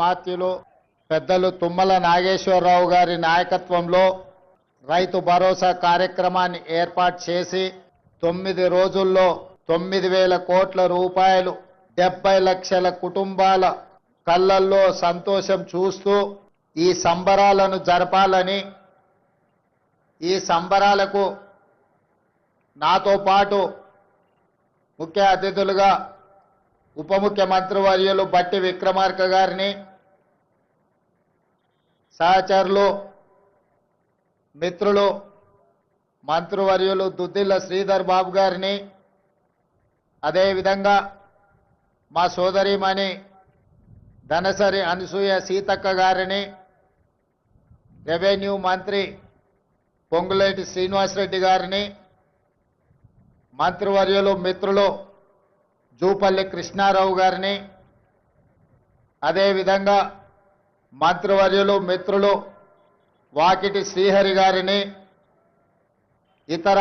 మాత్యులు పెద్దలు తుమ్మల నాగేశ్వరరావు గారి నాయకత్వంలో రైతు భరోసా కార్యక్రమాన్ని ఏర్పాటు చేసి 9 రోజుల్లో 9,000 కోట్ల రూపాయలు 70 లక్షల కుటుంబాల కళ్ళల్లో సంతోషం చూస్తూ ఈ సంబరాలను జరపాలని, ఈ సంబరాలకు నాతో పాటు ముఖ్య అతిథులుగా ఉప ముఖ్యమంత్రి వర్యులు బట్టి విక్రమార్క గారిని, సహచరులు మిత్రులు మంత్రివర్యులు దుద్దిల్ల శ్రీధర్ బాబు గారిని, అదేవిధంగా మా సోదరిమణి ధనసరి అనసూయ సీతక్క గారిని, రెవెన్యూ మంత్రి పొంగులేటి శ్రీనివాసరెడ్డి గారిని, మంత్రివర్యులు మిత్రులు జూపల్లి కృష్ణారావు గారిని, అదేవిధంగా మంత్రివర్యులు మిత్రులు వాకిటి శ్రీహరి గారిని, ఇతర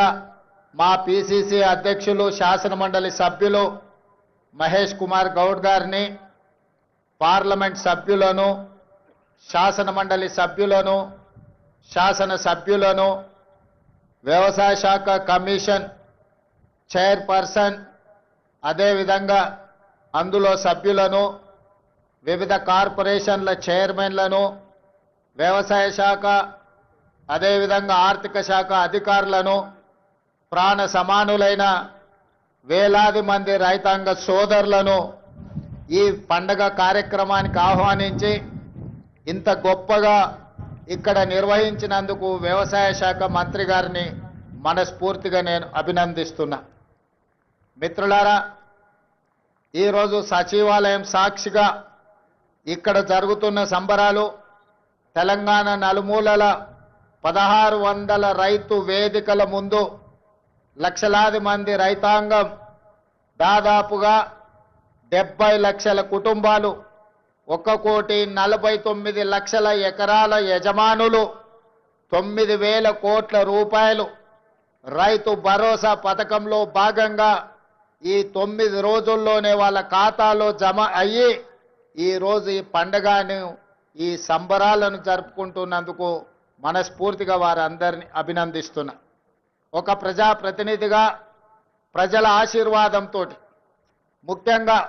మా పిసిసి అధ్యక్షులు శాసనమండలి సభ్యులు మహేష్ కుమార్ గౌడ్ గారిని, పార్లమెంట్ సభ్యులను, శాసనమండలి సభ్యులను, శాసన సభ్యులను, వ్యవసాయ శాఖ కమిషన్ చైర్పర్సన్, అదేవిధంగా అందులో సభ్యులను, వివిధ కార్పొరేషన్ల చైర్మన్లను, వ్యవసాయ శాఖ అదేవిధంగా ఆర్థిక శాఖ అధికారులను, ప్రాణ సమానులైన వేలాది మంది రైతాంగ సోదరులను ఈ పండగ కార్యక్రమానికి ఆహ్వానించి ఇంత గొప్పగా ఇక్కడ నిర్వహించినందుకు వ్యవసాయ శాఖ మంత్రి గారిని మనస్ఫూర్తిగా నేను అభినందిస్తున్నా. మిత్రులారా, ఈరోజు సచివాలయం సాక్షిగా ఇక్కడ జరుగుతున్న సంబరాలు తెలంగాణ నలుమూలల 1600 రైతు వేదికల ముందు లక్షలాది మంది రైతాంగం, దాదాపుగా 70 లక్షల కుటుంబాలు, 1,49,00,000 ఎకరాల యజమానులు 9,000 కోట్ల రూపాయలు రైతు భరోసా పథకంలో భాగంగా ఈ 9 రోజుల్లోనే వాళ్ళ ఖాతాలో జమ అయ్యి ఈరోజు ఈ పండుగను, ఈ సంబరాలను జరుపుకుంటున్నందుకు మనస్ఫూర్తిగా వారందరినీ అభినందిస్తున్నా. ఒక ప్రజాప్రతినిధిగా ప్రజల ఆశీర్వాదంతో ముఖ్యంగా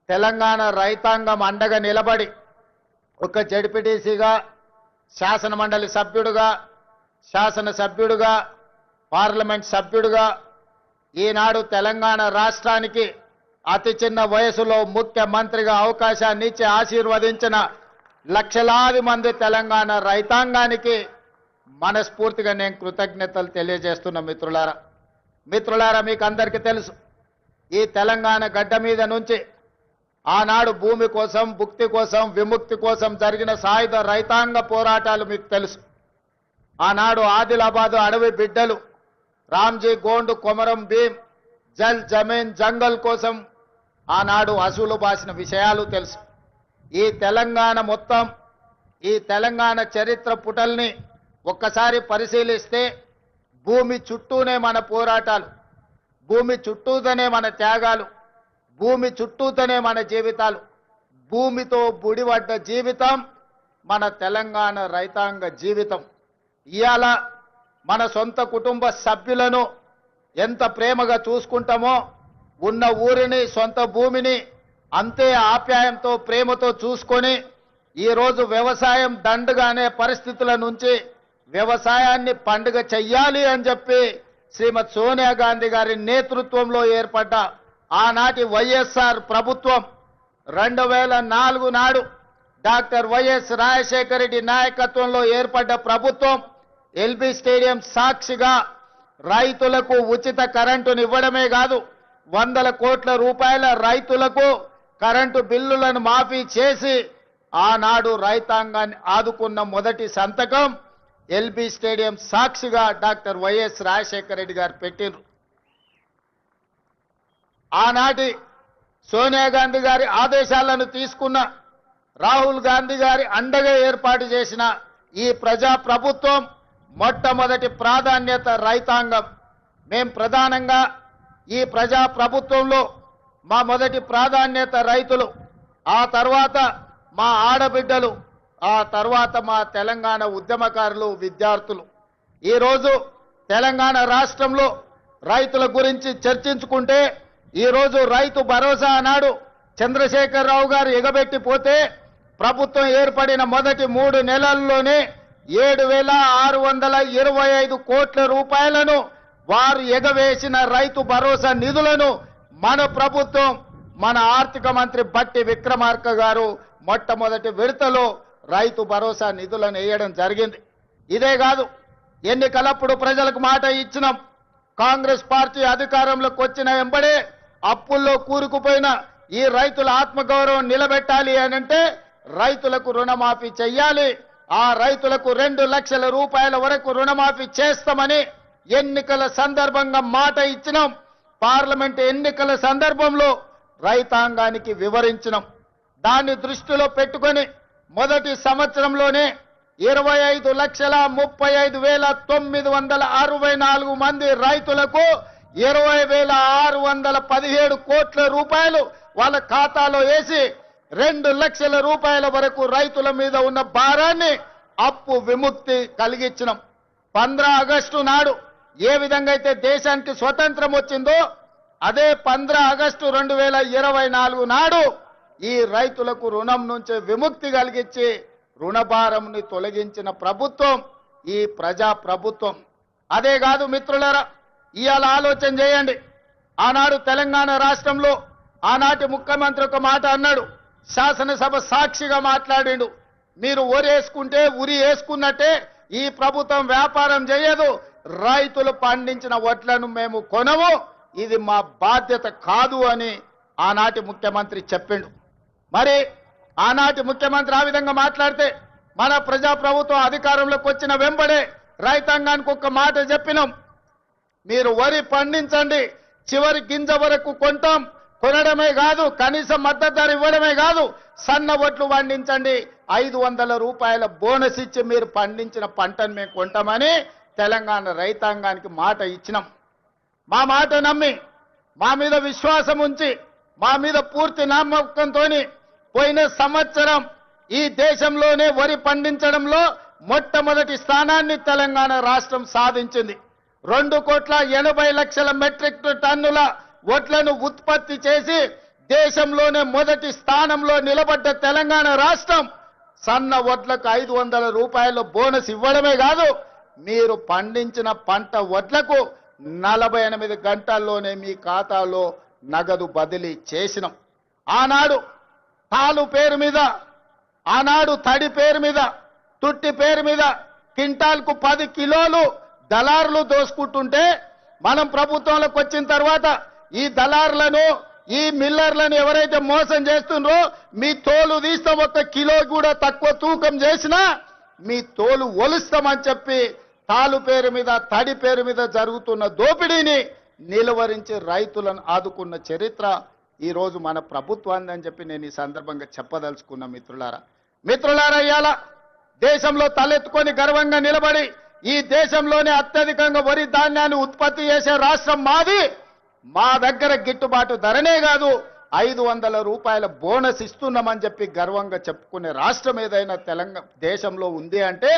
తెలంగాణ రైతాంగం అండగా నిలబడి ఒక జడ్పీటీసీగా, శాసనమండలి సభ్యుడిగా, శాసనసభ్యుడిగా, పార్లమెంట్ సభ్యుడిగా ఈనాడు తెలంగాణ రాష్ట్రానికి అతి చిన్న వయసులో ముఖ్యమంత్రిగా అవకాశాన్ని ఇచ్చి ఆశీర్వదించిన లక్షలాది మంది తెలంగాణ రైతాంగానికి మనస్ఫూర్తిగా నేను కృతజ్ఞతలు తెలియజేస్తున్న మిత్రులారా, మీకు అందరికీ తెలుసు, ఈ తెలంగాణ గడ్డ మీద నుంచి ఆనాడు భూమి కోసం, భుక్తి కోసం, విముక్తి కోసం జరిగిన సాయుధ రైతాంగ పోరాటాలు మీకు తెలుసు. ఆనాడు ఆదిలాబాదు అడవి బిడ్డలు రామ్జీ గోండు, కొమరం భీం, జల్ జమీన్ జంగల్ కోసం ఆనాడు అసూలు బాసిన విషయాలు తెలుసు. ఈ తెలంగాణ మొత్తం, ఈ తెలంగాణ చరిత్ర పుటల్ని ఒక్కసారి పరిశీలిస్తే భూమి చుట్టూనే మన పోరాటాలు, భూమి చుట్టూతోనే మన త్యాగాలు, భూమి చుట్టూతోనే మన జీవితాలు, భూమితో బుడిపడ్డ జీవితం మన తెలంగాణ రైతాంగ జీవితం. ఇవాళ మన సొంత కుటుంబ సభ్యులను ఎంత ప్రేమగా చూసుకుంటామో, ఉన్న ఊరిని, సొంత భూమిని అంతే ఆప్యాయంతో, ప్రేమతో చూసుకొని ఈరోజు వ్యవసాయం దండుగానే పరిస్థితుల నుంచి వ్యవసాయాన్ని పండుగ చెయ్యాలి అని చెప్పి శ్రీమతి సోనియా గాంధీ గారి నేతృత్వంలో ఏర్పడ్డ ఆనాటి వైఎస్ఆర్ ప్రభుత్వం 2004 నాడు డాక్టర్ వైఎస్ రాజశేఖర రెడ్డి నాయకత్వంలో ఏర్పడ్డ ప్రభుత్వం ఎల్బీ స్టేడియం సాక్షిగా రైతులకు ఉచిత కరెంటును ఇవ్వడమే కాదు, 100 కోట్ల రూపాయల రైతులకు కరెంటు బిల్లులను మాఫీ చేసి ఆనాడు రైతాంగాన్ని ఆదుకున్న మొదటి సంతకం ఎల్బీ స్టేడియం సాక్షిగా డాక్టర్ వైఎస్ రాజశేఖర రెడ్డి గారు పెట్టిండ్రు. ఆనాటి సోనియా గాంధీ గారి ఆదేశాలను తీసుకున్న, రాహుల్ గాంధీ గారి అండగా ఏర్పాటు చేసిన ఈ ప్రజా ప్రభుత్వం మొట్టమొదటి ప్రాధాన్యత రైతాంగం. మేం ప్రధానంగా ఈ ప్రజా ప్రభుత్వంలో మా మొదటి ప్రాధాన్యత రైతులు, ఆ తర్వాత మా ఆడబిడ్డలు, ఆ తర్వాత మా తెలంగాణ ఉద్యమకారులు, విద్యార్థులు ఈరోజు తెలంగాణ రాష్ట్రంలో రైతుల గురించి చర్చించుకుంటే ఈరోజు రైతు భరోసా అన్నాడు చంద్రశేఖరరావు గారు ఎగబెట్టిపోతే ప్రభుత్వం ఏర్పడిన మొదటి 3 నెలల్లోనే 7,625 కోట్ల రూపాయలను వారు ఎగవేసిన రైతు భరోసా నిధులను మన ప్రభుత్వం, మన ఆర్థిక మంత్రి బట్టి విక్రమార్క గారు మొట్టమొదటి విడతలో రైతు భరోసా నిధులను వేయడం జరిగింది. ఇదే కాదు, ఎన్నికలప్పుడు ప్రజలకు మాట ఇచ్చినాం. కాంగ్రెస్ పార్టీ అధికారంలోకి వచ్చిన వెంబడే అప్పుల్లో కూరుకుపోయిన ఈ రైతుల ఆత్మగౌరవం నిలబెట్టాలి అనంటే రైతులకు రుణమాఫీ చెయ్యాలి. ఆ రైతులకు 2 లక్షల రూపాయల వరకు రుణమాఫీ చేస్తామని ఎన్నికల సందర్భంగా మాట ఇచ్చినాం. పార్లమెంట్ ఎన్నికల సందర్భంలో రైతాంగానికి వివరించినాం. దాన్ని దృష్టిలో పెట్టుకొని మొదటి సంవత్సరంలోనే 25,35,964 మంది రైతులకు 20,617 కోట్ల రూపాయలు వాళ్ళ ఖాతాలో వేసి 2 లక్షల రూపాయల వరకు రైతుల మీద ఉన్న భారాన్ని అప్పు విముక్తి కలిగించినాం. 15 ఆగస్టు నాడు ఏ విధంగా అయితే దేశానికి స్వతంత్రం వచ్చిందో అదే 15 ఆగస్టు 2024 నాడు ఈ రైతులకు రుణం నుంచి విముక్తి కలిగించి రుణభారంని తొలగించిన ప్రభుత్వం ఈ ప్రజా ప్రభుత్వం. అదే కాదు మిత్రులారా, ఇవాళ ఆలోచన చేయండి. ఆనాడు తెలంగాణ రాష్ట్రంలో ఆనాటి ముఖ్యమంత్రి ఒక మాట అన్నాడు, శాసనసభ సాక్షిగా మాట్లాడిండు. మీరు ఒరేసుకుంటే ఉరి వేసుకున్నట్టే ఈ ప్రభుత్వం వ్యాపారం చేయదు, రైతులు పండించిన వడ్లను మేము కొనము, ఇది మా బాధ్యత కాదు అని ఆనాటి ముఖ్యమంత్రి చెప్పిండు. మరి ఆనాటి ముఖ్యమంత్రి ఆ విధంగా మాట్లాడితే మన ప్రజాప్రభుత్వం అధికారంలోకి వచ్చిన వెంబడే రైతాంగానికి ఒక మాట చెప్పినాం, మీరు వరి పండించండి, చివరి గింజ వరకు కొంటాం, కొనడమే కాదు కనీసం మద్దతు ధర ఇవ్వడమే కాదు, సన్న వడ్లు పండించండి, 500 రూపాయల బోనస్ ఇచ్చి మీరు పండించిన పంటను మేము కొంటామని తెలంగాణ రైతాంగానికి మాట ఇచ్చినాం. మా మాట నమ్మి, మా మీద విశ్వాసం ఉంచి, మా మీద పూర్తి నమ్మకంతో పోయిన సంవత్సరం ఈ దేశంలోనే వరి పండించడంలో మొట్టమొదటి స్థానాన్ని తెలంగాణ రాష్ట్రం సాధించింది. 2,80,00,000 మెట్రిక్ టన్నుల వడ్లను ఉత్పత్తి చేసి దేశంలోనే మొదటి స్థానంలో నిలబడ్డ తెలంగాణ రాష్ట్రం సన్న వడ్లకు 500 రూపాయల బోనస్ ఇవ్వడమే కాదు, మీరు పండించిన పంట వడ్లకు 48 గంటల్లోనే మీ ఖాతాలో నగదు బదిలీ చేసినాం. ఆనాడు తాలు పేరు మీద, ఆనాడు తడి పేరు మీద, తుట్టి పేరు మీద క్వింటాల్కు 10 కిలోలు దళారులు దోసుకుంటుంటే మనం ప్రభుత్వంలోకి వచ్చిన తర్వాత ఈ దళారులను, ఈ మిల్లర్లను ఎవరైతే మోసం చేస్తుండ్రో మీ తోలు తీస్తాం, 1 కిలో కూడా తక్కువ తూకం చేసినా మీ తోలు ఒలుస్తామని చెప్పి తాలు పేరు మీద, తడి పేరు మీద జరుగుతున్న దోపిడీని నిలువరించి రైతులను ఆదుకున్న చరిత్ర ఈ రోజు మన ప్రభుత్వాన్ని అని చెప్పి నేను ఈ సందర్భంగా చెప్పదలుచుకున్న మిత్రులారా, ఇవాళ దేశంలో తలెత్తుకొని గర్వంగా నిలబడి ఈ దేశంలోనే అత్యధికంగా వరి ధాన్యాన్ని ఉత్పత్తి చేసే రాష్ట్రం మాది. మా దగ్గర గిట్టుబాటు ధరనే కాదు 500 రూపాయల బోనస్ ఇస్తున్నామని చెప్పి గర్వంగా చెప్పుకునే రాష్ట్రం ఏదైనా దేశంలో ఉంది అంటే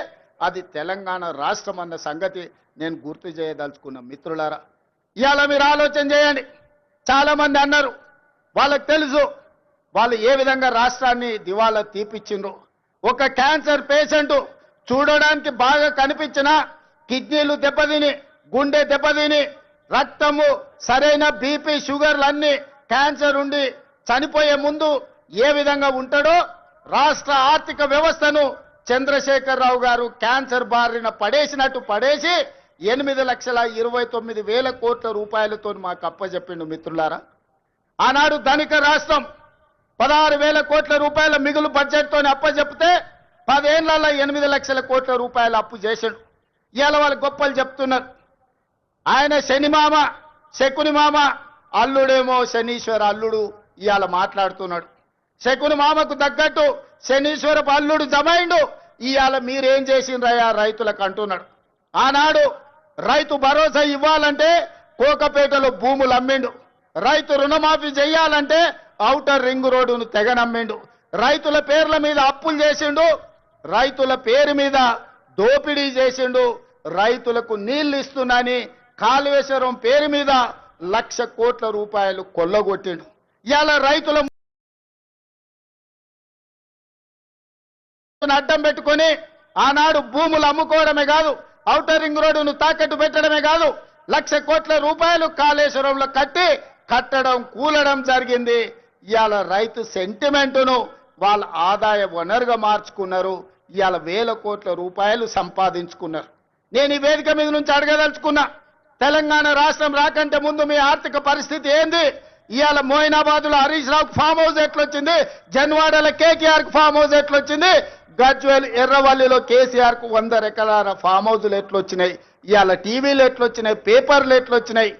అది తెలంగాణ రాష్ట్రం అన్న సంగతి నేను గుర్తు చేయదలుచుకున్న మిత్రులారా. ఇవాళ మీరు ఆలోచన చేయండి. చాలా మంది అన్నారు, వాళ్ళకి తెలుసు వాళ్ళు ఏ విధంగా రాష్ట్రాన్ని దివాలా తీపిచ్చిండ్రు. ఒక క్యాన్సర్ పేషెంట్ చూడడానికి బాగా కనిపించిన కిడ్నీలు దెబ్బతిని, గుండె దెబ్బతిని, రక్తము సరైన బీపీ షుగర్లు అన్ని క్యాన్సర్ ఉండి చనిపోయే ముందు ఏ విధంగా ఉంటాడో రాష్ట్ర ఆర్థిక వ్యవస్థను చంద్రశేఖరరావు గారు క్యాన్సర్ బారిన పడేసినట్టు పడేసి 8,29,000 కోట్ల రూపాయలతో మాకు అప్పచెప్పిండు మిత్రులారా. ఆనాడు ధనిక రాష్ట్రం 16,000 కోట్ల రూపాయల మిగులు బడ్జెట్తో అప్పచెప్తే 10 ఏళ్లలో 8 లక్షల కోట్ల రూపాయలు అప్పు చేశాడు. ఇవాళ వాళ్ళు గొప్పలు చెప్తున్నారు. ఆయన శనిమామ, శకుని మామ, అల్లుడేమో శనీశ్వర అల్లుడు ఇవాళ మాట్లాడుతున్నాడు. శకుని మామకు తగ్గట్టు శనీశ్వరపు అల్లుడు జమైండు. ఇవాళ మీరేం చేసిండ్రయ్యా రైతులకు అంటున్నాడు. ఆనాడు రైతు భరోసా ఇవ్వాలంటే కోకపేటలో భూములు అమ్మిండు, రైతు రుణమాఫీ చేయాలంటే ఔటర్ రింగ్ రోడ్డును తెగనమ్మిండు, రైతుల పేర్ల మీద అప్పులు చేసిండు, రైతుల పేరు మీద దోపిడీ చేసిండు, రైతులకు నీళ్లు ఇస్తున్నాని కాళేశ్వరం పేరు మీద 1,00,000 కోట్ల రూపాయలు కొల్లగొట్టిండు. ఇవాళ రైతుల అడ్డం పెట్టుకొని ఆనాడు భూములు అమ్ముకోవడమే కాదు, ఔటర్ రింగ్ రోడ్డును తాకట్టు పెట్టడమే కాదు, 1,00,000 కోట్ల రూపాయలు కాళేశ్వరంలో కట్టడం కూలడం జరిగింది. ఇవాళ రైతు సెంటిమెంటును వాళ్ళ ఆదాయ వనరుగా మార్చుకున్నారు. ఇవాళ 1,000 కోట్ల రూపాయలు సంపాదించుకున్నారు. నేను ఈ వేదిక మీద నుంచి అడగదలుచుకున్నా, తెలంగాణ రాష్ట్రం రాకంటే ముందు మీ ఆర్థిక పరిస్థితి ఏంది? ఇవాళ మోయినాబాద్లో హరీష్ రావు ఫామ్ హౌస్ ఎట్లొచ్చింది, జన్వాడలో కేటీఆర్ కు ఫామ్ హౌస్ ఎట్లొచ్చింది, గజ్వేల్ ఎర్రవల్లిలో కేసీఆర్ కు 100 ఎకరాల ఫామ్ హౌజులు ఎట్లొచ్చినాయి, ఇవాళ టీవీలు ఎట్లొచ్చినాయి, పేపర్లు ఎట్లొచ్చినాయి,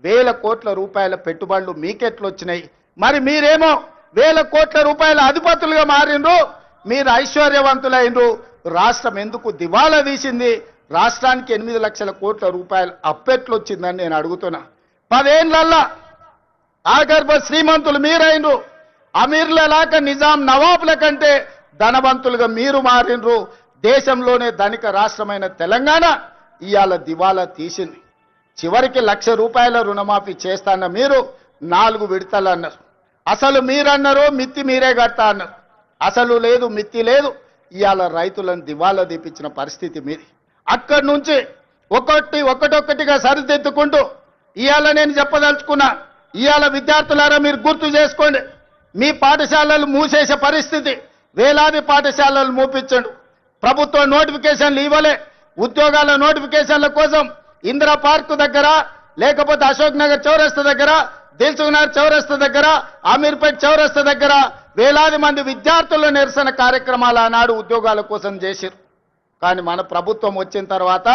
1,000 కోట్ల రూపాయల పెట్టుబడులు మీకెట్లొచ్చినాయి? మరి మీరేమో 1,000 కోట్ల రూపాయల అధిపతులుగా మారిండ్రు, మీరు ఐశ్వర్యవంతులైనరు. రాష్ట్రం ఎందుకు దివాలా తీసింది? రాష్ట్రానికి 8 లక్షల కోట్ల రూపాయలు అప్పెట్లొచ్చిందని నేను అడుగుతున్నా. 10 ఏళ్లల్లా ఆగర్భ శ్రీమంతులు మీరైనరు. అమీర్లలాక నిజాం నవాబుల కంటే ధనవంతులుగా మీరు మారినరు. దేశంలోనే ధనిక రాష్ట్రమైన తెలంగాణ ఇవాళ దివాలా తీసింది. చివరికి 1,00,000 రూపాయల రుణమాఫీ చేస్తాన్న మీరు 4 విడతలు అన్నారు. అసలు మీరన్నారు మిత్తి మీరే కడతా అన్నారు. అసలు లేదు మిత్తి లేదు. ఇవాళ రైతులను దివాలా తీపించిన పరిస్థితి మీది. అక్కడి నుంచి ఒక్కొక్కటిగా సరిదిద్దుకుంటూ ఇవాళ నేను చెప్పదలుచుకున్నా. ఇవాళ విద్యార్థులారా మీరు గుర్తు చేసుకోండి, మీ పాఠశాలలు మూసేసే పరిస్థితి, వేలాది పాఠశాలలు మూపించండు. ప్రభుత్వం నోటిఫికేషన్లు ఇవ్వలే. ఉద్యోగాల నోటిఫికేషన్ల కోసం ఇందిరా పార్క్ దగ్గర, లేకపోతే అశోక్ నగర్ చౌరస్తా దగ్గర, దిల్సుఖ్ నగర్ చౌరస్తా దగ్గర, అమీర్పేట్ చౌరస్తా దగ్గర వేలాది మంది విద్యార్థుల నిరసన కార్యక్రమాలు ఆనాడు ఉద్యోగాల కోసం చేశారు. కానీ మన ప్రభుత్వం వచ్చిన తర్వాత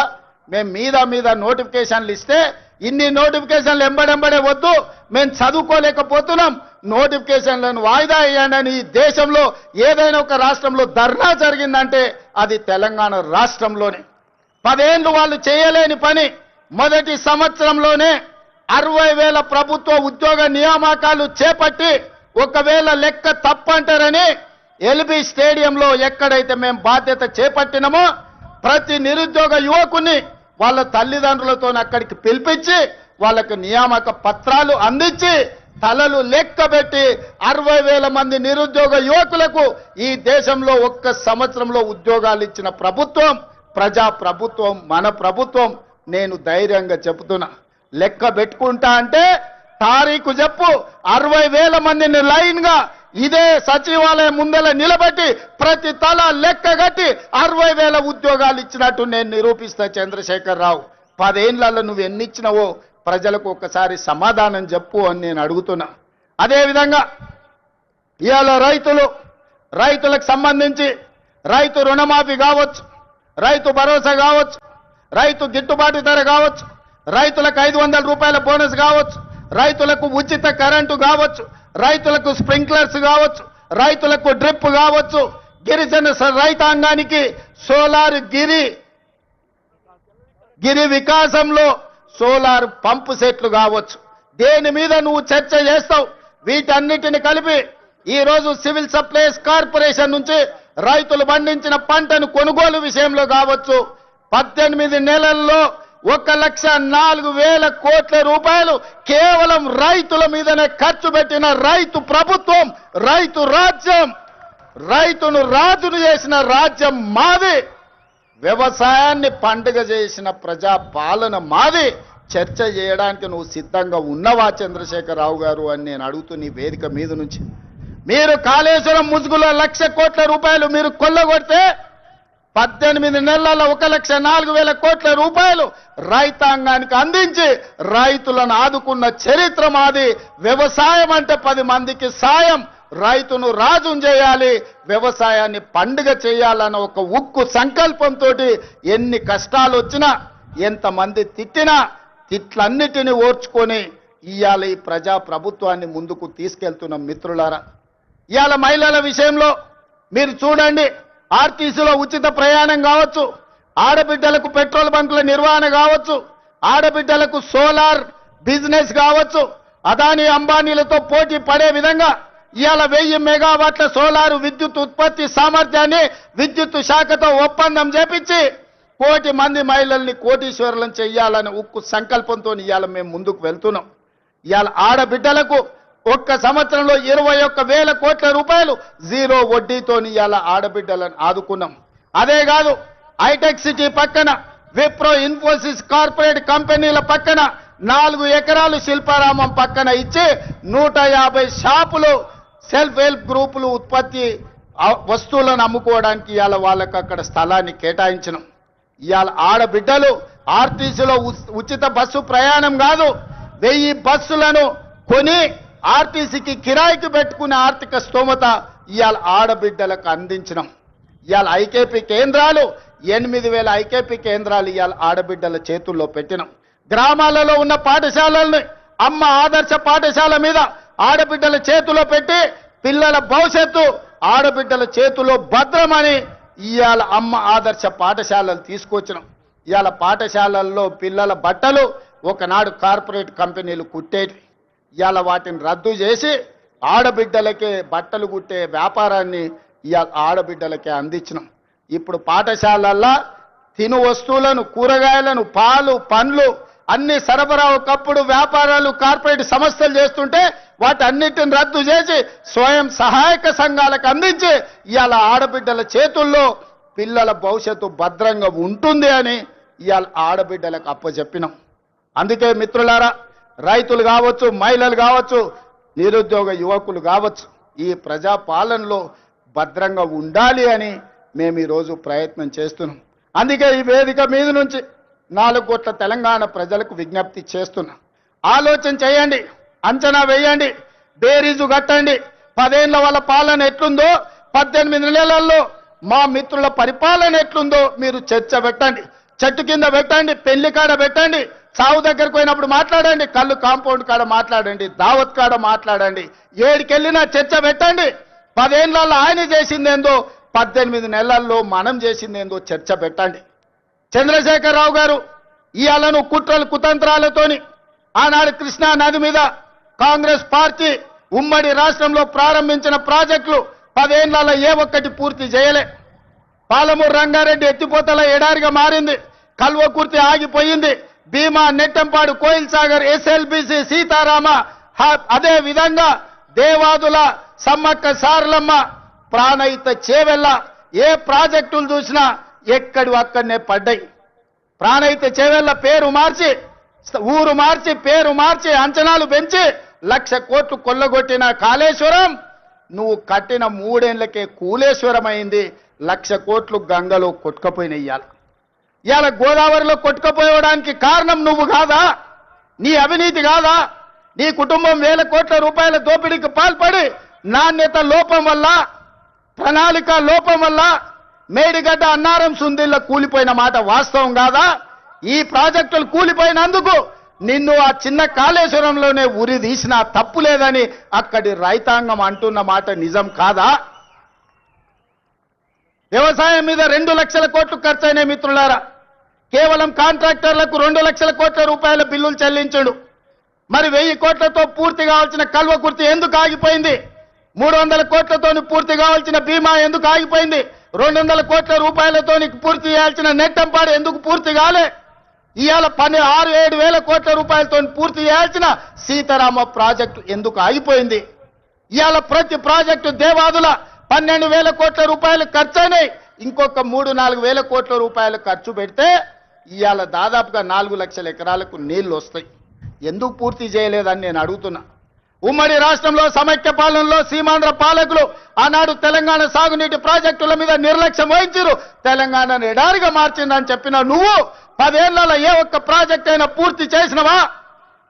మేము మీద నోటిఫికేషన్లు ఇస్తే ఇన్ని నోటిఫికేషన్లు ఎంబడెంబడే వద్దు, మేము చదువుకోలేకపోతున్నాం, నోటిఫికేషన్లను వాయిదా వేయండి. ఈ దేశంలో ఏదైనా ఒక రాష్ట్రంలో ధర్నా జరిగిందంటే అది తెలంగాణ రాష్ట్రంలోనే. 10 ఏళ్లు వాళ్ళు చేయలేని పని మొదటి సంవత్సరంలోనే 60,000 ప్రభుత్వ ఉద్యోగ నియామకాలు చేపట్టి, ఒకవేళ లెక్క తప్పంటారని ఎల్బీ స్టేడియంలో ఎక్కడైతే మేము బాధ్యత చేపట్టినామో ప్రతి నిరుద్యోగ యువకుని వాళ్ళ తల్లిదండ్రులతో అక్కడికి పిలిపించి వాళ్ళకు నియామక పత్రాలు అందించి తలలు లెక్కబెట్టి 60,000 మంది నిరుద్యోగ యువకులకు ఈ దేశంలో ఒక్క సంవత్సరంలో ఉద్యోగాలు ఇచ్చిన ప్రభుత్వం ప్రజా ప్రభుత్వం, మన ప్రభుత్వం. నేను ధైర్యంగా చెబుతున్నా, లెక్క పెట్టుకుంటా అంటే తారీఖు చెప్పు, 60,000 మందిని లైన్ గా ఇదే సచివాలయం ముందల నిలబెట్టి ప్రతి తల లెక్క కట్టి 60,000 ఉద్యోగాలు ఇచ్చినట్టు నేను నిరూపిస్తా. చంద్రశేఖర్ రావు, 10 ఏళ్లలో నువ్వు ఎన్ని ఇచ్చినావో ప్రజలకు ఒకసారి సమాధానం చెప్పు అని నేను అడుగుతున్నా. అదేవిధంగా ఇవాళ రైతులకు సంబంధించి రైతు రుణమాఫీ కావచ్చు, రైతు భరోసా కావచ్చు, రైతు గిట్టుబాటు ధర కావచ్చు, రైతులకు 500 రూపాయల బోనస్ కావచ్చు, రైతులకు ఉచిత కరెంటు కావచ్చు, రైతులకు స్ప్రింక్లర్స్ కావచ్చు, రైతులకు డ్రిప్ కావచ్చు, గిరిజన రైతాంగానికి సోలార్ గిరి వికాసంలో సోలార్ పంపు సెట్లు కావచ్చు. దేని మీద నువ్వు చర్చ చేస్తావు? వీటన్నిటిని కలిపి ఈ రోజు సివిల్ సప్లైస్ కార్పొరేషన్ నుంచి రైతులు పండించిన పంటను కొనుగోలు విషయంలో కావచ్చు, 18 నెలల్లో 1,04,000 కోట్ల రూపాయలు కేవలం రైతుల మీదనే ఖర్చు పెట్టిన రైతు ప్రభుత్వం, రైతు రాజ్యం, రైతును రాజును చేసిన రాజ్యం మాది, వ్యవసాయాన్ని పండుగ చేసిన ప్రజా పాలన మాది. చర్చ చేయడానికి నువ్వు సిద్ధంగా ఉన్నవా చంద్రశేఖర్ రావు గారు అని నేను అడుగుతూ నీ వేదిక మీద నుంచి. మీరు కాళేశ్వరం ముసుగులో 1,00,000 కోట్ల రూపాయలు మీరు కొల్లగొడితే 18 నెలల 1,04,000 కోట్ల రూపాయలు రైతాంగానికి అందించి రైతులను ఆదుకున్న చరిత్ర మాది. వ్యవసాయం అంటే 10 మందికి సాయం, రైతును రాజును చేయాలి, వ్యవసాయాన్ని పండుగ చేయాలన్న ఒక ఉక్కు సంకల్పంతో ఎన్ని కష్టాలు వచ్చినా, ఎంతమంది తిట్టినా తిట్లన్నిటినీ ఓర్చుకొని ఇవాళ ఈ ప్రజా ప్రభుత్వాన్ని ముందుకు తీసుకెళ్తున్న మిత్రులారా, ఇవాళ మహిళల విషయంలో మీరు చూడండి, ఆర్టీసీలో ఉచిత ప్రయాణం కావచ్చు, ఆడబిడ్డలకు పెట్రోల్ బంకుల నిర్వహణ కావచ్చు, ఆడబిడ్డలకు సోలార్ బిజినెస్ కావచ్చు, అదానీ అంబానీలతో పోటీ పడే విధంగా ఇవాళ 1000 మెగావాట్ల సోలారు విద్యుత్ ఉత్పత్తి సామర్థ్యాన్ని విద్యుత్ శాఖతో ఒప్పందం చేపించి 1 కోటి మంది మహిళల్ని కోటీశ్వరులను చెయ్యాలని ఉక్కు సంకల్పంతో ఇవాళ మేము ముందుకు వెళ్తున్నాం. ఇవాళ ఆడబిడ్డలకు ఒక్క సంవత్సరంలో 21,000 కోట్ల రూపాయలు జీరో వడ్డీతో ఇవాళ ఆడబిడ్డలను ఆదుకున్నాం. అదే కాదు, హైటెక్ సిటీ పక్కన విప్రో ఇన్ఫోసిస్ కార్పొరేట్ కంపెనీల పక్కన 4 ఎకరాలు శిల్పారామం పక్కన ఇచ్చి 150 షాపులు సెల్ఫ్ హెల్ప్ గ్రూపులు ఉత్పత్తి వస్తువులను అమ్ముకోవడానికి ఇవాళ వాళ్ళకు అక్కడ స్థలాన్ని కేటాయించడం. ఇవాళ ఆడబిడ్డలు ఆర్టీసీలో ఉచిత బస్సు ప్రయాణం కాదు, 1000 బస్సులను కొని ఆర్టీసీకి కిరాయికి పెట్టుకునే ఆర్థిక స్తోమత ఇవాళ ఆడబిడ్డలకు అందించడం. ఇవాళ ఐకేపీ కేంద్రాలు 8,000 ఐకేపీ కేంద్రాలు ఇవాళ ఆడబిడ్డల చేతుల్లో పెట్టినాం. గ్రామాలలో ఉన్న పాఠశాలల్ని అమ్మ ఆదర్శ పాఠశాల మీద ఆడబిడ్డల చేతిలో పెట్టి పిల్లల భవిష్యత్తు ఆడబిడ్డల చేతిలో భద్రమని ఇవాళ అమ్మ ఆదర్శ పాఠశాలలు తీసుకొచ్చినాం. ఇవాళ పాఠశాలల్లో పిల్లల బట్టలు ఒకనాడు కార్పొరేట్ కంపెనీలు కుట్టేవి, ఇవాళ వాటిని రద్దు చేసి ఆడబిడ్డలకే బట్టలు కుట్టే వ్యాపారాన్ని ఇవాళ ఆడబిడ్డలకే అందించినాం. ఇప్పుడు పాఠశాలల్లో తిను వస్తువులను, కూరగాయలను, పాలు, పండ్లు అన్ని సరఫరా ఒకప్పుడు వ్యాపారాలు కార్పొరేట్ సంస్థలు చేస్తుంటే వాటన్నిటిని రద్దు చేసి స్వయం సహాయక సంఘాలకు అందించి ఇవాళ ఆడబిడ్డల చేతుల్లో పిల్లల భవిష్యత్తు భద్రంగా ఉంటుంది అని ఇవాళ ఆడబిడ్డలకు అప్పచెప్పినాం. అందుకే మిత్రులారా, రైతులు కావచ్చు, మహిళలు కావచ్చు, నిరుద్యోగ యువకులు కావచ్చు, ఈ ప్రజాపాలనలో భద్రంగా ఉండాలి అని మేము ఈరోజు ప్రయత్నం చేస్తున్నాం. అందుకే ఈ వేదిక మీద నుంచి 4 కోట్ల తెలంగాణ ప్రజలకు విజ్ఞప్తి చేస్తున్నా. ఆలోచన చేయండి, అంచనా వేయండి, బేరీజు కట్టండి. 10 ఏళ్ల వాళ్ళ పాలన ఎట్లుందో, 18 నెలల్లో మా మిత్రుల పరిపాలన ఎట్లుందో మీరు చర్చ పెట్టండి. చెట్టు కింద పెట్టండి, పెళ్లి కాడ పెట్టండి, సావు దగ్గరకు పోయినప్పుడు మాట్లాడండి, కళ్ళు కాంపౌండ్ కాడ మాట్లాడండి, దావత్ కాడ మాట్లాడండి, ఏడికెళ్ళినా చర్చ పెట్టండి. 10 ఏళ్లలో ఆయన చేసిందేందో, 18 నెలల్లో మనం చేసిందేందో చర్చ పెట్టండి. చంద్రశేఖరరావు గారు ఇవాళను కుట్రలు కుతంత్రాలతోని ఆనాడు కృష్ణా నది మీద కాంగ్రెస్ పార్టీ ఉమ్మడి రాష్ట్రంలో ప్రారంభించిన ప్రాజెక్టులు 10 ఏళ్లలో ఏ ఒక్కటి పూర్తి చేయలే. పాలమూరు రంగారెడ్డి ఎత్తిపోతల ఎడారిగా మారింది, కల్వకుర్తి ఆగిపోయింది, భీమా, నెట్టంపాడు, కోయిల్ సాగర్, ఎస్ఎల్బిసి, సీతారామ, అదే విధంగా దేవాదుల, సమ్మక్క సారలమ్మ, ప్రాణహిత చేవెళ్ళ ఏ ప్రాజెక్టులు చూసినా ఎక్కడి అక్కడనే పడ్డాయి. ప్రాణహిత చేవెళ్ళ పేరు మార్చి, ఊరు మార్చి, పేరు మార్చి, అంచనాలు పెంచి 1,00,000 కోట్లు కొల్లగొట్టిన కాళేశ్వరం నువ్వు కట్టిన 3 ఏళ్లకే కూలేశ్వరం అయింది. 1,00,000 కోట్లు గంగలో కొట్టుకపోయినాయి. ఇవాళ గోదావరిలో కొట్టుకపోవడానికి కారణం నువ్వు కాదా? నీ అవినీతి కాదా? నీ కుటుంబం 1,000 కోట్ల రూపాయల దోపిడీకి పాల్పడి నాణ్యత లోపం వల్ల, ప్రణాళిక లోపం వల్ల మేడిగడ్డ, అన్నారం, సుందిల్ల కూలిపోయిన మాట వాస్తవం కాదా? ఈ ప్రాజెక్టులు కూలిపోయినందుకు నిన్ను ఆ చిన్న కాళేశ్వరంలోనే ఉరి తీసినా తప్పు లేదని అక్కడి రైతాంగం అంటున్న మాట నిజం కాదా? వ్యవసాయం మీద 2 లక్షల కోట్లు ఖర్చయిన మిత్రులారా, కేవలం కాంట్రాక్టర్లకు 2 లక్షల కోట్ల రూపాయల బిల్లులు చెల్లించడు. మరి 1000 కోట్లతో పూర్తి కావాల్సిన కల్వకుర్తి ఎందుకు ఆగిపోయింది? 300 కోట్లతో పూర్తి కావాల్సిన భీమా ఎందుకు ఆగిపోయింది? 200 కోట్ల రూపాయలతో పూర్తి చేయాల్సిన నెట్టంపాడు ఎందుకు పూర్తి కాలే? ఇవాళ 6-7 వేల కోట్ల రూపాయలతో పూర్తి చేయాల్సిన సీతారామ ప్రాజెక్టు ఎందుకు ఆగిపోయింది? ఇవాళ ప్రతి ప్రాజెక్టు దేవాదుల 12,000 కోట్ల రూపాయలు ఖర్చయినాయి. ఇంకొక 3-4 వేల కోట్ల రూపాయలు ఖర్చు పెడితే ఇవాళ దాదాపుగా 4 లక్షల ఎకరాలకు నీళ్లు వస్తాయి. ఎందుకు పూర్తి చేయలేదని నేను అడుగుతున్నా. ఉమ్మడి రాష్ట్రంలో సమైక్య పాలనలో సీమాంధ్ర పాలకులు ఆనాడు తెలంగాణ సాగునీటి ప్రాజెక్టుల మీద నిర్లక్ష్యం వహించారు, తెలంగాణను ఎడారిగా మార్చిందని చెప్పిన నువ్వు 10 ఏళ్లలో ఏ ఒక్క ప్రాజెక్ట్ అయినా పూర్తి చేసినవా?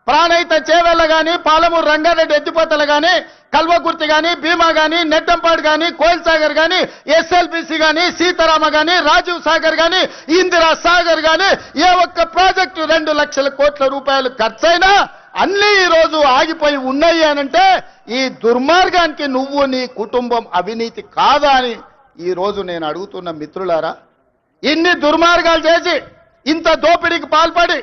ప్రాణహిత చేవెళ్ళ గాని, పాలమూరు రంగారెడ్డి ఎత్తిపోతలు గాని, కల్వకుర్తి గాని, భీమా గాని, నెట్టంపాడు గాని, కోయిల్ సాగర్ గాని, ఎస్ఎల్బిసి గాని, సీతారామ గాని, రాజీవ్ సాగర్ గాని, ఇందిరా సాగర్ గాని ఏ ఒక్క ప్రాజెక్టు 2 లక్షల కోట్ల రూపాయలు ఖర్చైనా అన్ని ఈ రోజు ఆగిపోయి ఉన్నాయి అనంటే ఈ దుర్మార్గానికి నువ్వు, నీ కుటుంబం అవినీతి కాదా అని ఈ రోజు నేను అడుగుతున్న మిత్రులారా. ఇన్ని దుర్మార్గాలు చేసి, ఇంత దోపిడీకి పాల్పడి,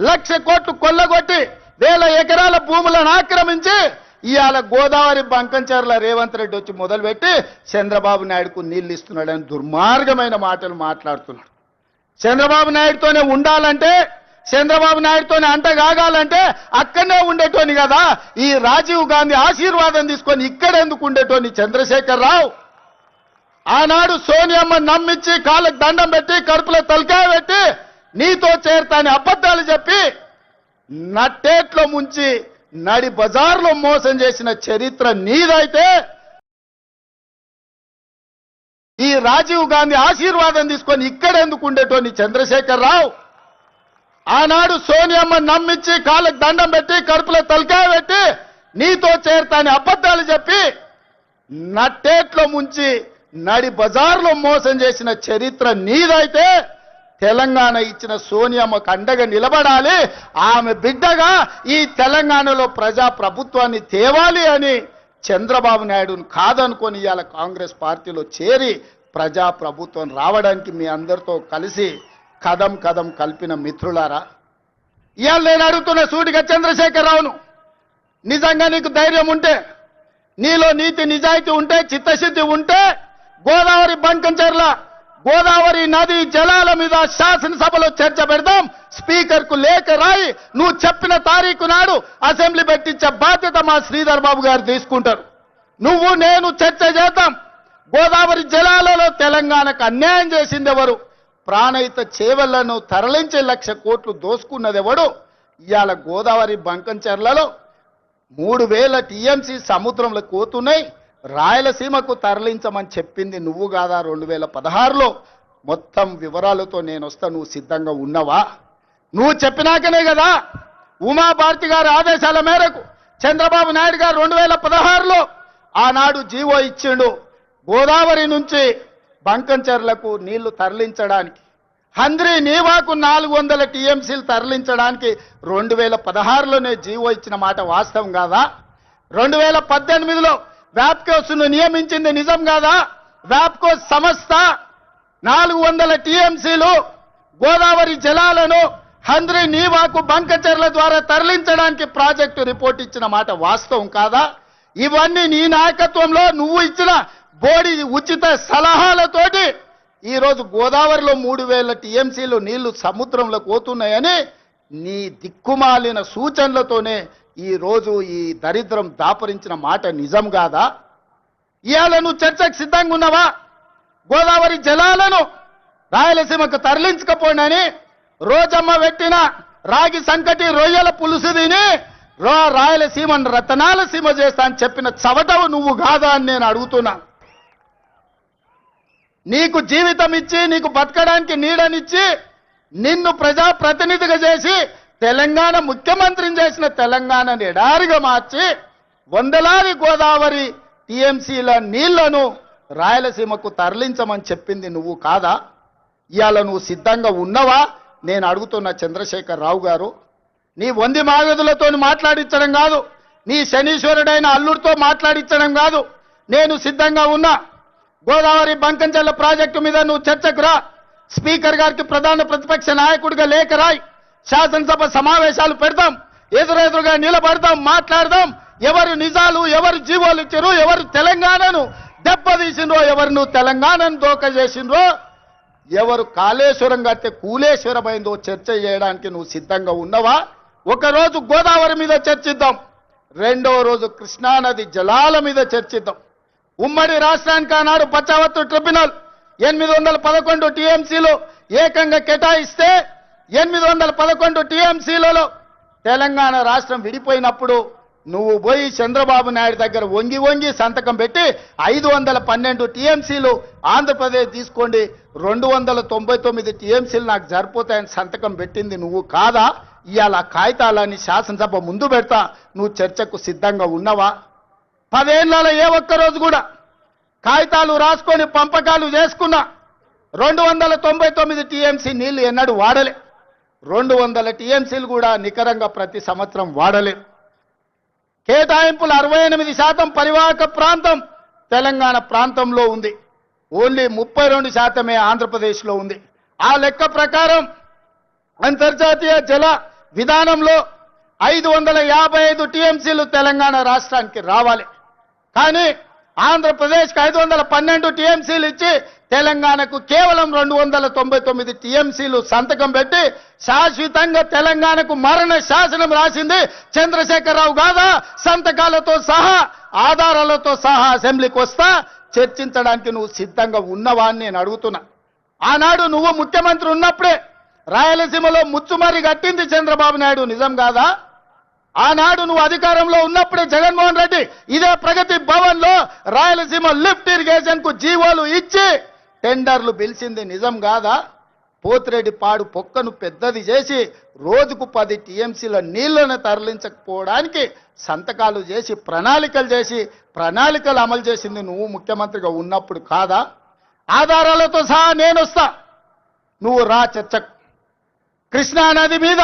1,00,000 కోట్లు కొల్లగొట్టి, 1,000 ఎకరాల భూములను ఆక్రమించి ఇవాళ గోదావరి బంకంచర్ల రేవంత్ రెడ్డి వచ్చి మొదలుపెట్టి చంద్రబాబు నాయుడుకు నీళ్లు ఇస్తున్నాడని దుర్మార్గమైన మాటలు మాట్లాడుతున్నాడు. చంద్రబాబు నాయుడుతోనే ఉండాలంటే, చంద్రబాబు నాయుడుతోనే అంటగాగాలంటే అక్కడనే ఉండేటోని కదా. ఈ రాజీవ్ గాంధీ ఆశీర్వాదం తీసుకొని ఇక్కడెందుకు ఉండేటోని చంద్రశేఖర్ రావు? ఆనాడు సోనియమ్మ నమ్మించి కాళ్ళకు దండం పెట్టి కడుపులో తలకాయ పెట్టి నీతో చేరతాని అబద్ధాలు చెప్పి నట్టేట్లో ముంచి నడి బజార్లో మోసం చేసిన చరిత్ర నీదైతే, ఈ రాజీవ్ గాంధీ ఆశీర్వాదం తీసుకొని ఇక్కడెందుకు ఉండేటోని చంద్రశేఖర్ రావు? ఆనాడు సోనియమ్మ నమ్మించి కాళ్ళకు దండం పెట్టి కడుపులో తలకాయ పెట్టి నీతో చేరతాని అబద్ధాలు చెప్పి నట్టేట్లో ముంచి నడి బజార్లో మోసం చేసిన చరిత్ర నీదైతే, తెలంగాణ ఇచ్చిన సోనియమ్మకు అండగా నిలబడాలి, ఆమె బిడ్డగా ఈ తెలంగాణలో ప్రజా ప్రభుత్వాన్ని తేవాలి అని చంద్రబాబు నాయుడును కాదనుకొని ఇవాళ కాంగ్రెస్ పార్టీలో చేరి ప్రజా ప్రభుత్వం రావడానికి మీ అందరితో కలిసి కదం కదం కలిపిన మిత్రులారా, ఇవాళ నేను అడుగుతున్న సూటిగా చంద్రశేఖర్ రావును, నిజంగా నీకు ధైర్యం ఉంటే, నీలో నీతి నిజాయితీ ఉంటే, చిత్తశుద్ధి ఉంటే గోదావరి బంకంచర్ల గోదావరి నది జలాల మీద శాసనసభలో చర్చ పెడదాం, స్పీకర్ కు లేఖ రాయి, నువ్వు చెప్పిన తారీఖు నాడు అసెంబ్లీ పెట్టించే బాధ్యత మా శ్రీధర్ బాబు గారు తీసుకుంటారు. నువ్వు నేను చర్చ చేద్దాం. గోదావరి జలాలలో తెలంగాణకు అన్యాయం చేసింది ఎవరు? ప్రాణహిత చేవళ్లను తరలించే 1,00,000 కోట్లు దోసుకున్నది ఎవడు? ఇవాళ గోదావరి బంకంచర్లలో 3,000 టీఎంసీ సముద్రంలో కోతున్నాయి, రాయలసీమకు తరలించమని చెప్పింది నువ్వు కాదా? 2016లో మొత్తం వివరాలతో నేను వస్తా, నువ్వు సిద్ధంగా ఉన్నావా? నువ్వు చెప్పినాకనే కదా ఉమాభారతి గారి ఆదేశాల మేరకు చంద్రబాబు నాయుడు గారు 2016లో ఆనాడు జీవో ఇచ్చిండు, గోదావరి నుంచి బంకంచర్లకు నీళ్లు తరలించడానికి, హంద్రీ నీవాకు 400 టీఎంసీలు తరలించడానికి 2016లోనే జీవో ఇచ్చిన మాట వాస్తవం కాదా? 2018లో వ్యాప్కోస్ను నియమించింది నిజం కాదా? వ్యాప్కోస్ సంస్థ 400 టీఎంసీలు గోదావరి జలాలను హంద్రీ నీవాకు బంకచర్ల ద్వారా తరలించడానికి ప్రాజెక్టు రిపోర్ట్ ఇచ్చిన మాట వాస్తవం కాదా? ఇవన్నీ నీ నాయకత్వంలో నువ్వు ఇచ్చిన బోడి ఉచిత సలహాలతోటి ఈరోజు గోదావరిలో 3,000 టీఎంసీలు నీళ్లు సముద్రంలో పోతున్నాయని నీ దిక్కుమాలిన సూచనలతోనే ఈరోజు ఈ దరిద్రం దాపరించిన మాట నిజం కాదా? ఇవాళ నువ్వు చర్చకు సిద్ధంగా ఉన్నావా? గోదావరి జలాలను రాయలసీమకు తరలించకపోయినని రోజమ్మ పెట్టిన రాగి సంకటి రొయ్యల పులుసు తిని రాయలసీమను రతనాల సీమ చేస్తా అని చెప్పిన చవటవు నువ్వు కాదా అని నేను అడుగుతున్నా. నీకు జీవితం ఇచ్చి, నీకు బతకడానికి నీడనిచ్చి, నిన్ను ప్రజాప్రతినిధిగా చేసి తెలంగాణ ముఖ్యమంత్రిని చేసిన తెలంగాణని ఎడారిగా మార్చి వందలాది గోదావరి టీఎంసీల నీళ్లను రాయలసీమకు తరలించమని చెప్పింది నువ్వు కాదా? ఇవాళ నువ్వు సిద్ధంగా ఉన్నవా నేను అడుగుతున్న చంద్రశేఖర్ రావు గారు. నీ వంది మాగదులతో మాట్లాడించడం కాదు, నీ శనీశ్వరుడైన అల్లుడితో మాట్లాడించడం కాదు, నేను సిద్ధంగా ఉన్నా. గోదావరి బంకంచర్ల ప్రాజెక్టు మీద నువ్వు చర్చకు రా, స్పీకర్ గారికి ప్రధాన ప్రతిపక్ష నాయకుడిగా లేఖ రాయి, శాసనసభ సమావేశాలు పెడతాం, ఎదురెదురుగా నిలబడతాం, మాట్లాడదాం. ఎవరు నిజాలు, ఎవరు జీవోలు ఇచ్చారు, ఎవరు తెలంగాణను దెబ్బతీసిండ్రో, ఎవరు నువ్వు తెలంగాణను దోక చేసిండ్రో, ఎవరు కాళేశ్వరం కడితే కూలేశ్వరమైందో చర్చ చేయడానికి నువ్వు సిద్ధంగా ఉన్నవా? ఒకరోజు గోదావరి మీద చర్చిద్దాం, రెండవ రోజు కృష్ణానది జలాల మీద చర్చిద్దాం. ఉమ్మడి రాష్ట్రానికి ఆనాడు పచ్చావత్తు ట్రిబ్యునల్ 811 టీఎంసీలు ఏకంగా కేటాయిస్తే 811 టీఎంసీలలో తెలంగాణ రాష్ట్రం విడిపోయినప్పుడు నువ్వు పోయి చంద్రబాబు నాయుడు దగ్గర వంగి వంగి సంతకం పెట్టి 512 టీఎంసీలు ఆంధ్రప్రదేశ్ తీసుకోండి, 299 టీఎంసీలు నాకు సరిపోతాయని సంతకం పెట్టింది నువ్వు కాదా? ఇవాళ కాగితాలని శాసనసభ ముందు పెడతా, నువ్వు చర్చకు సిద్ధంగా ఉన్నవా? 10 ఏళ్లలో ఏ ఒక్కరోజు కూడా కాగితాలు రాసుకొని పంపకాలు చేసుకున్నా 299 టీఎంసీ నీళ్లు ఎన్నడూ వాడలే. 200 టీఎంసీలు కూడా నికరంగా ప్రతి సంవత్సరం వాడలే. కేటాయింపులు 68% పరివాహక ప్రాంతం తెలంగాణ ప్రాంతంలో ఉంది, ఓన్లీ 32% ఆంధ్రప్రదేశ్లో ఉంది. ఆ లెక్క ప్రకారం అంతర్జాతీయ జల విధానంలో 555 టీఎంసీలు తెలంగాణ రాష్ట్రానికి రావాలి. కానీ ఆంధ్రప్రదేశ్కి 512 టీఎంసీలు ఇచ్చి తెలంగాణకు కేవలం 299 టీఎంసీలు సంతకం పెట్టి శాశ్వతంగా తెలంగాణకు మరణ శాసనం రాసింది చంద్రశేఖరరావు కాదా? సంతకాలతో సహా ఆధారాలతో సహా అసెంబ్లీకి వస్తా, చర్చించడానికి నువ్వు సిద్ధంగా ఉన్నవా అని నేను అడుగుతున్నా. ఆనాడు నువ్వు ముఖ్యమంత్రి ఉన్నప్పుడే రాయలసీమలో ముచ్చుమరి కట్టింది చంద్రబాబు నాయుడు, నిజం కాదా? ఆనాడు నువ్వు అధికారంలో ఉన్నప్పుడే జగన్మోహన్ రెడ్డి ఇదే ప్రగతి భవన్ లో రాయలసీమ లిఫ్ట్ ఇరిగేషన్ కు జీవోలు ఇచ్చి టెండర్లు పిలిచింది, నిజం కాదా? పోతిరెడ్డి పాడు పొక్కను పెద్దది చేసి రోజుకు 10 టీఎంసీల నీళ్లను తరలించకపోవడానికి సంతకాలు చేసి ప్రణాళికలు అమలు చేసింది నువ్వు ముఖ్యమంత్రిగా ఉన్నప్పుడు కాదా? ఆధారాలతో సహా నేను వస్తా, నువ్వు రా చర్చకు. కృష్ణా నది మీద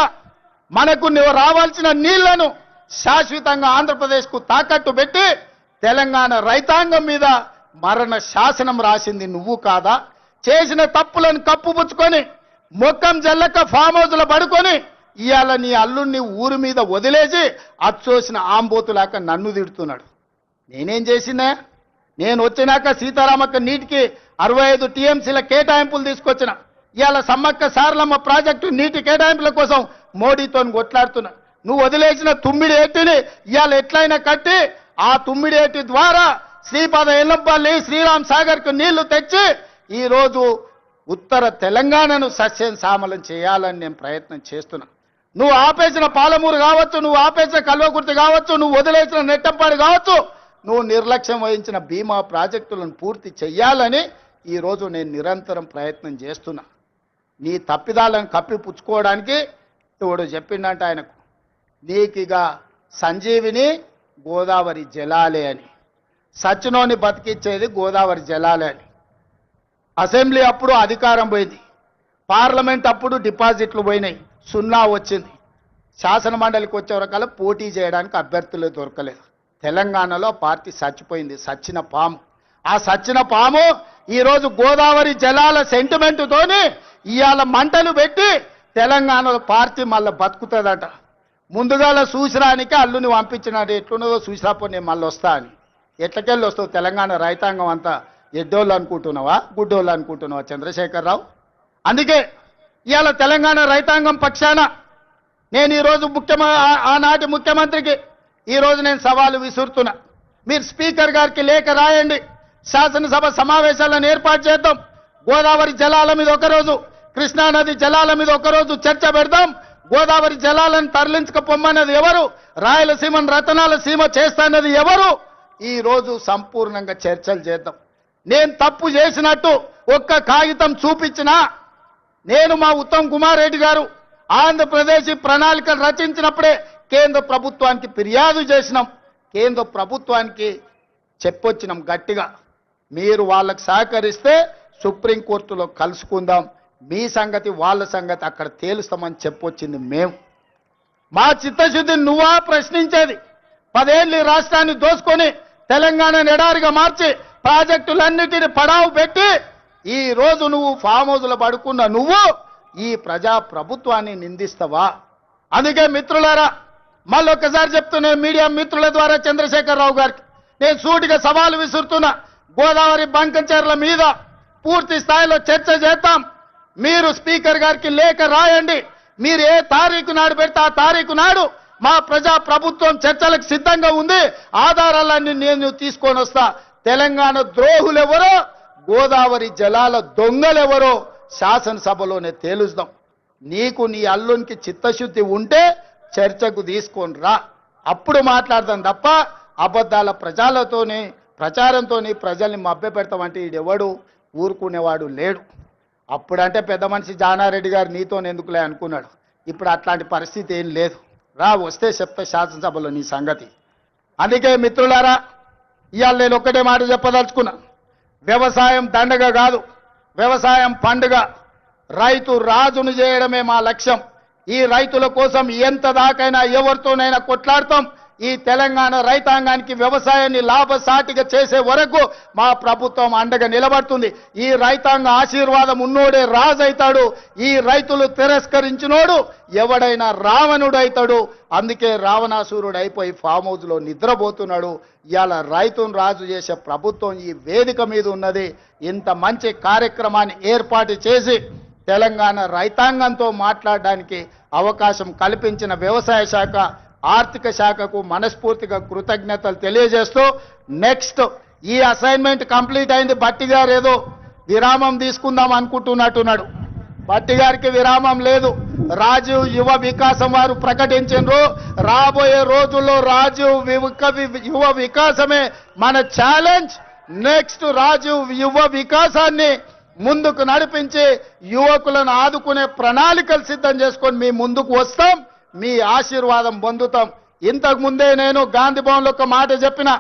మనకు నువ్వు రావాల్సిన నీళ్లను శాశ్వతంగా ఆంధ్రప్రదేశ్కు తాకట్టు పెట్టి తెలంగాణ రైతాంగం మీద మరణ శాసనం రాసింది నువ్వు కాదా? చేసిన తప్పులను కప్పుపుచ్చుకొని మొక్కం జల్లక ఫామ్ హౌస్లో పడుకొని ఇవాళ నీ అల్లుడిని ఊరి మీద వదిలేసి అచ్చోసిన ఆంబోతులాక నన్ను తిడుతున్నాడు. నేనేం చేసినా? నేను వచ్చినాక సీతారామక్క నీటికి 65 టీఎంసీల కేటాయింపులు తీసుకొచ్చిన. ఇవాళ సమ్మక్క సారలమ్మ ప్రాజెక్టు నీటి కేటాయింపుల కోసం మోడీతో కొట్లాడుతున్నా. నువ్వు వదిలేసిన తుమ్మిడి ఏటిని ఇవాళ ఎట్లయినా కట్టి ఆ తుమ్మిడి ఏటి ద్వారా శ్రీపాద ఎల్లంపల్లి శ్రీరామ్ సాగర్ కు నీళ్లు తెచ్చి ఈ రోజు ఉత్తర తెలంగాణను సస్యం సామలం చేయాలని నేను ప్రయత్నం చేస్తున్నా. నువ్వు ఆపేసిన పాలమూరు కావచ్చు, నువ్వు ఆపేసిన కల్వకుర్తి కావచ్చు, నువ్వు వదిలేసిన నెట్టంపాడు కావచ్చు, నువ్వు నిర్లక్ష్యం వహించిన బీమా ప్రాజెక్టులను పూర్తి చెయ్యాలని ఈరోజు నేను నిరంతరం ప్రయత్నం చేస్తున్నా. నీ తప్పిదాలను కప్పిపుచ్చుకోవడానికి ఎవడు చెప్పిండంట ఆయనకు, నీకిగా సంజీవిని గోదావరి జలాలే అని, సచ్చినోని బతికిచ్చేది గోదావరి జలాలే అని. అసెంబ్లీ అప్పుడు అధికారం పోయింది, పార్లమెంట్ అప్పుడు డిపాజిట్లు పోయినాయి, 0 వచ్చింది. శాసన మండలికి వచ్చే వరకల్లా పోటీ చేయడానికి అభ్యర్థులు దొరకలేదు. తెలంగాణలో పార్టీ చచ్చిపోయింది, సచ్చిన పాము. ఆ సచ్చిన పాము ఈరోజు గోదావరి జలాల సెంటిమెంటుతోని ఇవాళ మంటలు పెట్టి తెలంగాణలో పార్టీ మళ్ళీ బతుకుతుందట. ముందుగాల చూసిరానికి అల్లుని పంపించినట్టు ఎట్లున్నదో చూసిరాపో నేను మళ్ళీ వస్తా అని. ఎట్లకెళ్ళి వస్తావు? తెలంగాణ రైతాంగం అంతా ఎడ్డోళ్ళు అనుకుంటున్నావా, గుడ్డోళ్ళు అనుకుంటున్నావా చంద్రశేఖరరావు? అందుకే ఇవాళ తెలంగాణ రైతాంగం పక్షాన నేను ఈరోజు ఆనాటి ముఖ్యమంత్రికి ఈరోజు నేను సవాలు విసురుతున్నా. మీరు స్పీకర్ గారికి లేఖ రాయండి, శాసనసభ సమావేశాలను ఏర్పాటు చేద్దాం. గోదావరి జలాల మీద ఒకరోజు, కృష్ణానది జలాల మీద ఒకరోజు చర్చ పెడదాం. గోదావరి జలాలను తరలించకపోమన్నది ఎవరు? రాయలసీమను రతనాల సీమ చేస్తాన్నది ఎవరు? ఈ రోజు సంపూర్ణంగా చర్చలు చేద్దాం. నేను తప్పు చేసినట్టు ఒక్క కాగితం చూపించినా, నేను మా ఉత్తమ్ కుమార్ రెడ్డి గారు ఆంధ్రప్రదేశ్ ప్రణాళికలు రచించినప్పుడే కేంద్ర ప్రభుత్వానికి ఫిర్యాదు చేసినాం, కేంద్ర ప్రభుత్వానికి చెప్పొచ్చినాం గట్టిగా, మీరు వాళ్ళకు సహకరిస్తే సుప్రీంకోర్టులో కలుసుకుందాం, మీ సంగతి వాళ్ళ సంగతి అక్కడ తేలుస్తామని చెప్పొచ్చింది మేము. మా చిత్తశుద్ధిని నువ్వా ప్రశ్నించేది? 10 ఏళ్ళు ఈ రాష్ట్రాన్ని దోసుకొని తెలంగాణను ఎడారిగా మార్చి ప్రాజెక్టులన్నిటిని పడావు పెట్టి ఈ రోజు నువ్వు ఫామ్ హౌస్లో పడుకున్న నువ్వు ఈ ప్రజా ప్రభుత్వాన్ని నిందిస్తావా? అందుకే మిత్రులారా, మళ్ళొక్కసారి చెప్తున్నా మీడియా మిత్రుల ద్వారా చంద్రశేఖరరావు గారికి నేను సూటిగా సవాలు విసురుతున్నా. గోదావరి బంకంచెర్ల మీద పూర్తి స్థాయిలో చర్చ చేద్దాం. మీరు స్పీకర్ గారికి లేఖ రాయండి. మీరు ఏ తారీఖు నాడు పెడితే ఆ తారీఖు నాడు మా ప్రజా ప్రభుత్వం చర్చలకు సిద్ధంగా ఉంది. ఆధారాలన్నీ నేను తీసుకొని వస్తా. తెలంగాణ ద్రోహులెవరో, గోదావరి జలాల దొంగలెవరో శాసనసభలోనే తేలుస్తాం. నీకు నీ అల్లునికి చిత్తశుద్ధి ఉంటే చర్చకు తీసుకొని రా, అప్పుడు మాట్లాడదాం తప్ప అబద్ధాల ప్రచారంతోని ప్రజల్ని మభ్యపెడతామంటే ఈడెవడు ఊరుకునేవాడు లేడు. అప్పుడంటే పెద్ద మనిషి జానారెడ్డి గారు నీతో ఎందుకులే అనుకున్నాడు. ఇప్పుడు అట్లాంటి పరిస్థితి ఏం లేదు. రా, వస్తే చెప్తా శాసనసభలో నీ సంగతి. అందుకే మిత్రులారా, ఇవాళ నేను ఒక్కటే మాట చెప్పదలుచుకున్నా. వ్యవసాయం దండగ కాదు, వ్యవసాయం పండుగ. రైతు రాజును చేయడమే మా లక్ష్యం. ఈ రైతుల కోసం ఎంత దాకైనా ఎవరితోనైనా కొట్లాడతాం, ఈ తెలంగాణ రైతాంగానికి వ్యవసాయాన్ని లాభసాటిగా చేసే వరకు మా ప్రభుత్వం అండగా నిలబడుతుంది. ఈ రైతాంగ ఆశీర్వాదం ఉన్నోడే రాజు అవుతాడు. ఈ రైతులు తిరస్కరించినోడు ఎవడైనా రావణుడు అవుతాడు. అందుకే రావణాసురుడు అయిపోయి ఫామ్ హౌస్ లో నిద్రపోతున్నాడు. ఇవాళ రైతును రాజు చేసే ప్రభుత్వం ఈ వేదిక మీద ఉన్నది. ఇంత మంచి కార్యక్రమాన్ని ఏర్పాటు చేసి తెలంగాణ రైతాంగంతో మాట్లాడడానికి అవకాశం కల్పించిన వ్యవసాయ శాఖ, ఆర్థిక శాఖకు మనస్ఫూర్తిగా కృతజ్ఞతలు తెలియజేస్తూ, నెక్స్ట్ ఈ అసైన్మెంట్ కంప్లీట్ అయింది. భట్టి గారు ఏదో విరామం తీసుకుందాం అనుకుంటున్నట్టున్నాడు. భట్టి గారికి విరామం లేదు. రాజీవ్ యువ వికాసం వారు ప్రకటించారు. రాబోయే రోజుల్లో రాజీవ్ యువ వికాసమే మన ఛాలెంజ్. నెక్స్ట్ రాజీవ్ యువ వికాసాన్ని ముందుకు నడిపించి యువకులను ఆదుకునే ప్రణాళికలు సిద్ధం చేసుకొని మీ ముందుకు వస్తాం. మీ ఆశీర్వాదం పొందుతాం. ఇంతకు ముందే నేను గాంధీ భవన్లో ఒక మాట చెప్పిన.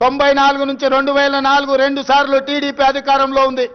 94 నుంచి 2004 2 సార్లు టీడీపీ అధికారంలో ఉంది.